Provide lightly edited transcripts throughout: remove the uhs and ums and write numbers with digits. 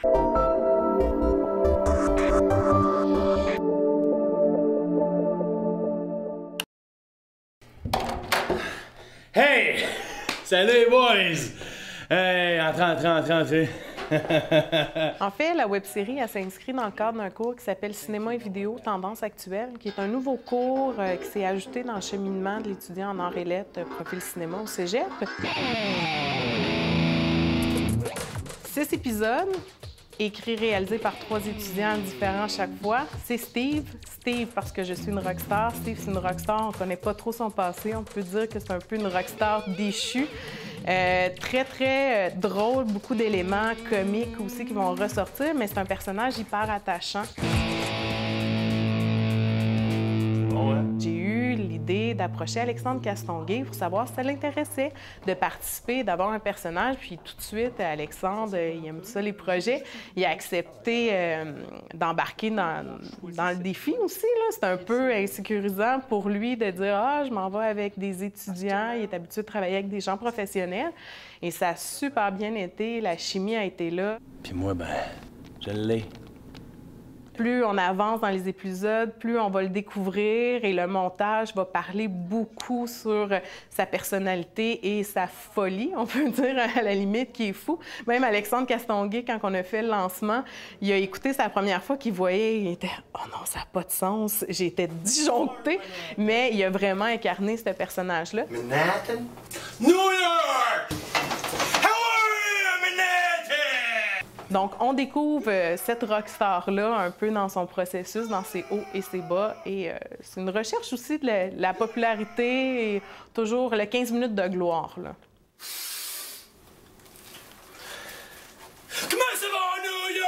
Hey! Salut les boys! Hey, entrez. En fait, la web-série, elle s'inscrit dans le cadre d'un cours qui s'appelle Cinéma et vidéo, tendance actuelle, qui est un nouveau cours qui s'est ajouté dans le cheminement de l'étudiant en arts et lettres, profil cinéma au cégep. 6 épisodes, écrits, réalisés par 3 étudiants différents chaque fois. C'est Steve. Steve, parce que je suis une rockstar. Steve, c'est une rockstar. On connaît pas trop son passé. On peut dire que c'est un peu une rockstar déchue. Très drôle. Beaucoup d'éléments comiques aussi qui vont ressortir, mais c'est un personnage hyper attachant. J'ai eu l'idée d'approcher Alexandre Castonguay pour savoir si ça l'intéressait de participer, d'avoir un personnage. Puis tout de suite, Alexandre, il aime ça, les projets. Il a accepté d'embarquer dans le défi aussi. C'est un peu insécurisant pour lui de dire « Ah, je m'en vais avec des étudiants. » Il est habitué de travailler avec des gens professionnels. Et ça a super bien été. La chimie a été là. Puis moi, ben, je l'ai. Plus on avance dans les épisodes, plus on va le découvrir et le montage va parler beaucoup sur sa personnalité et sa folie, on peut dire à la limite, qui est fou. Même Alexandre Castonguay, quand on a fait le lancement, il a écouté sa première fois qu'il voyait, il était « Oh non, ça n'a pas de sens! » J'étais disjonctée, mais il a vraiment incarné ce personnage-là. Manhattan? New York! Donc, on découvre cette rockstar-là un peu dans son processus, dans ses hauts et ses bas. Et c'est une recherche aussi de la popularité et toujours le 15 minutes de gloire, là. Comment ça va, New York?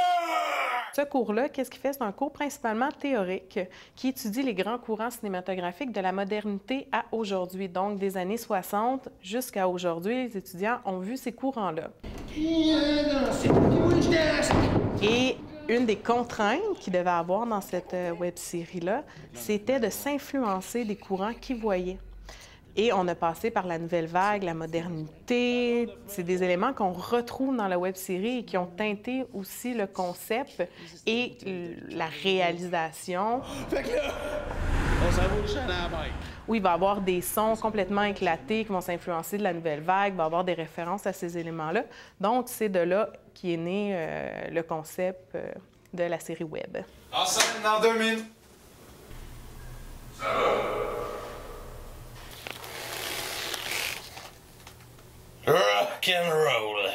Ce cours-là, qu'est-ce qu'il fait? C'est un cours principalement théorique qui étudie les grands courants cinématographiques de la modernité à aujourd'hui. Donc, des années 60 jusqu'à aujourd'hui, les étudiants ont vu ces courants-là. Et une des contraintes qu'ils devaient avoir dans cette web-série-là, c'était de s'influencer des courants qu'ils voyaient. Et on a passé par la nouvelle vague, la modernité. C'est des éléments qu'on retrouve dans la web-série et qui ont teinté aussi le concept et la réalisation. Fait que là, on s'en va au chalet à la bike. Où il va y avoir des sons complètement éclatés qui vont s'influencer de la nouvelle vague, il va y avoir des références à ces éléments-là. Donc, c'est de là qu'est né le concept de la série web. En scène dans 2 minutes. Ça va? Rock and roll.